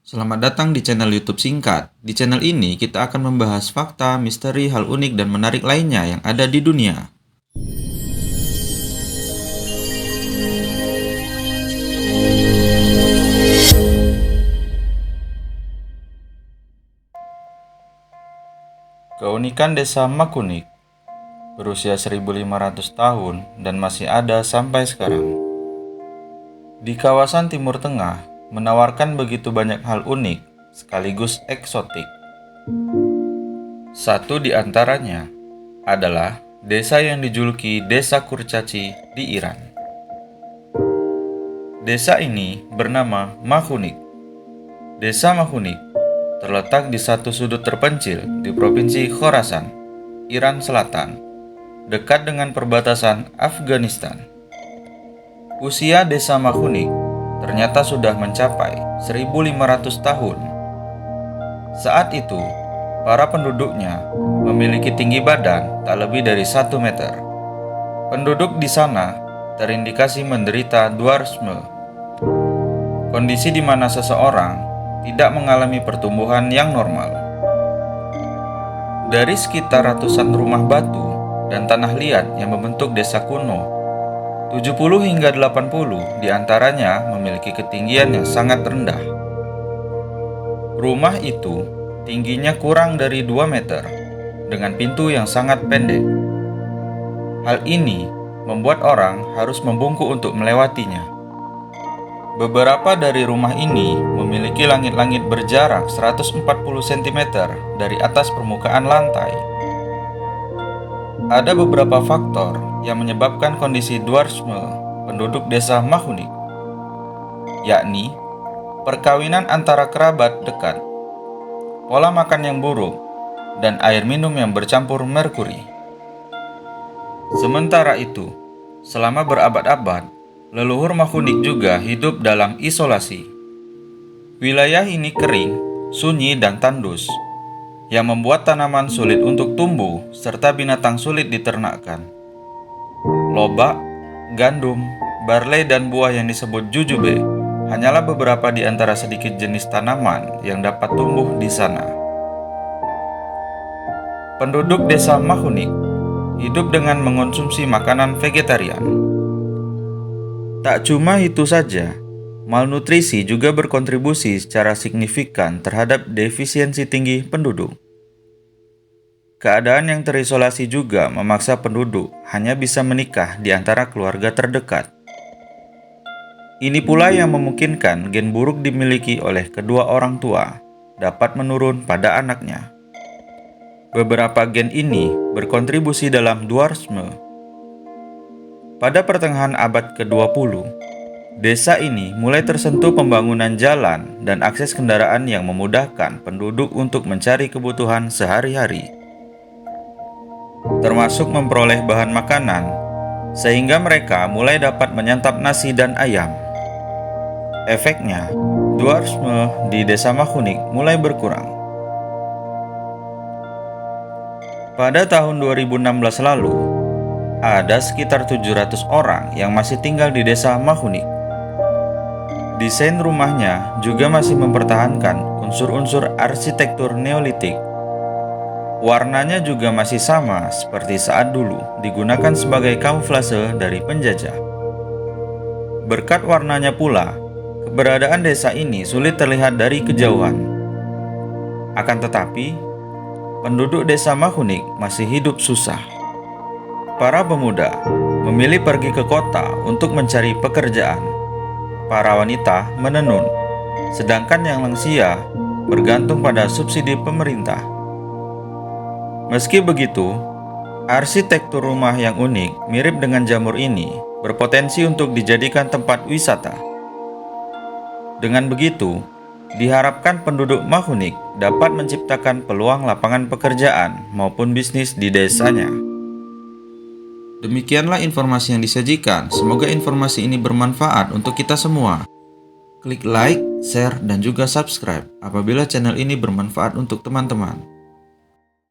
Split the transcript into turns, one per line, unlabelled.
Selamat datang di channel YouTube Singkat. Di channel ini kita akan membahas fakta, misteri, hal unik dan menarik lainnya yang ada di dunia. Keunikan Desa Makunik berusia 1500 tahun dan masih ada sampai sekarang. Di kawasan Timur Tengah, menawarkan begitu banyak hal unik sekaligus eksotik. Satu di antaranya adalah desa yang dijuluki Desa Kurcaci di Iran. Desa ini bernama Makunik. Desa Makunik terletak di satu sudut terpencil di Provinsi Khorasan, Iran Selatan, dekat dengan perbatasan Afghanistan. Usia Desa Makunik ternyata sudah mencapai 1500 tahun. Saat itu, para penduduknya memiliki tinggi badan tak lebih dari 1 meter. Penduduk di sana terindikasi menderita dwarfisme, kondisi di mana seseorang tidak mengalami pertumbuhan yang normal. Dari sekitar ratusan rumah batu dan tanah liat yang membentuk desa kuno, 70 hingga 80 diantaranya memiliki ketinggian yang sangat rendah. Rumah itu tingginya kurang dari 2 meter dengan pintu yang sangat pendek. Hal ini membuat orang harus membungkuk untuk melewatinya. Beberapa dari rumah ini memiliki langit-langit berjarak 140 cm dari atas permukaan lantai. Ada beberapa faktor yang menyebabkan kondisi dwarfisme penduduk desa Makunik, yakni perkawinan antara kerabat dekat, pola makan yang buruk, dan air minum yang bercampur merkuri. Sementara itu, selama berabad-abad, leluhur Makunik juga hidup dalam isolasi. Wilayah ini kering, sunyi, dan tandus, yang membuat tanaman sulit untuk tumbuh serta binatang sulit diternakkan. Lobak, gandum, barley, dan buah yang disebut jujube hanyalah beberapa di antara sedikit jenis tanaman yang dapat tumbuh di sana. Penduduk desa Makunik hidup dengan mengonsumsi makanan vegetarian. Tak cuma itu saja, malnutrisi juga berkontribusi secara signifikan terhadap defisiensi tinggi penduduk. Keadaan yang terisolasi juga memaksa penduduk hanya bisa menikah di antara keluarga terdekat. Ini pula yang memungkinkan gen buruk dimiliki oleh kedua orang tua dapat menurun pada anaknya. Beberapa gen ini berkontribusi dalam dwarfisme. Pada pertengahan abad ke-20, desa ini mulai tersentuh pembangunan jalan dan akses kendaraan yang memudahkan penduduk untuk mencari kebutuhan sehari-hari, termasuk memperoleh bahan makanan, sehingga mereka mulai dapat menyantap nasi dan ayam. Efeknya, dwarfisme di desa Makunik mulai berkurang. Pada tahun 2016 lalu, ada sekitar 700 orang yang masih tinggal di desa Makunik. Desain rumahnya juga masih mempertahankan unsur-unsur arsitektur Neolitik. Warnanya juga masih sama seperti saat dulu digunakan sebagai kamuflase dari penjajah. Berkat warnanya pula, keberadaan desa ini sulit terlihat dari kejauhan. Akan tetapi, penduduk desa Makunik masih hidup susah. Para pemuda memilih pergi ke kota untuk mencari pekerjaan. Para wanita menenun, sedangkan yang lansia bergantung pada subsidi pemerintah. Meski begitu, arsitektur rumah yang unik mirip dengan jamur ini berpotensi untuk dijadikan tempat wisata. Dengan begitu, diharapkan penduduk Makunik dapat menciptakan peluang lapangan pekerjaan maupun bisnis di desanya. Demikianlah informasi yang disajikan. Semoga informasi ini bermanfaat untuk kita semua. Klik like, share, dan juga subscribe apabila channel ini bermanfaat untuk teman-teman.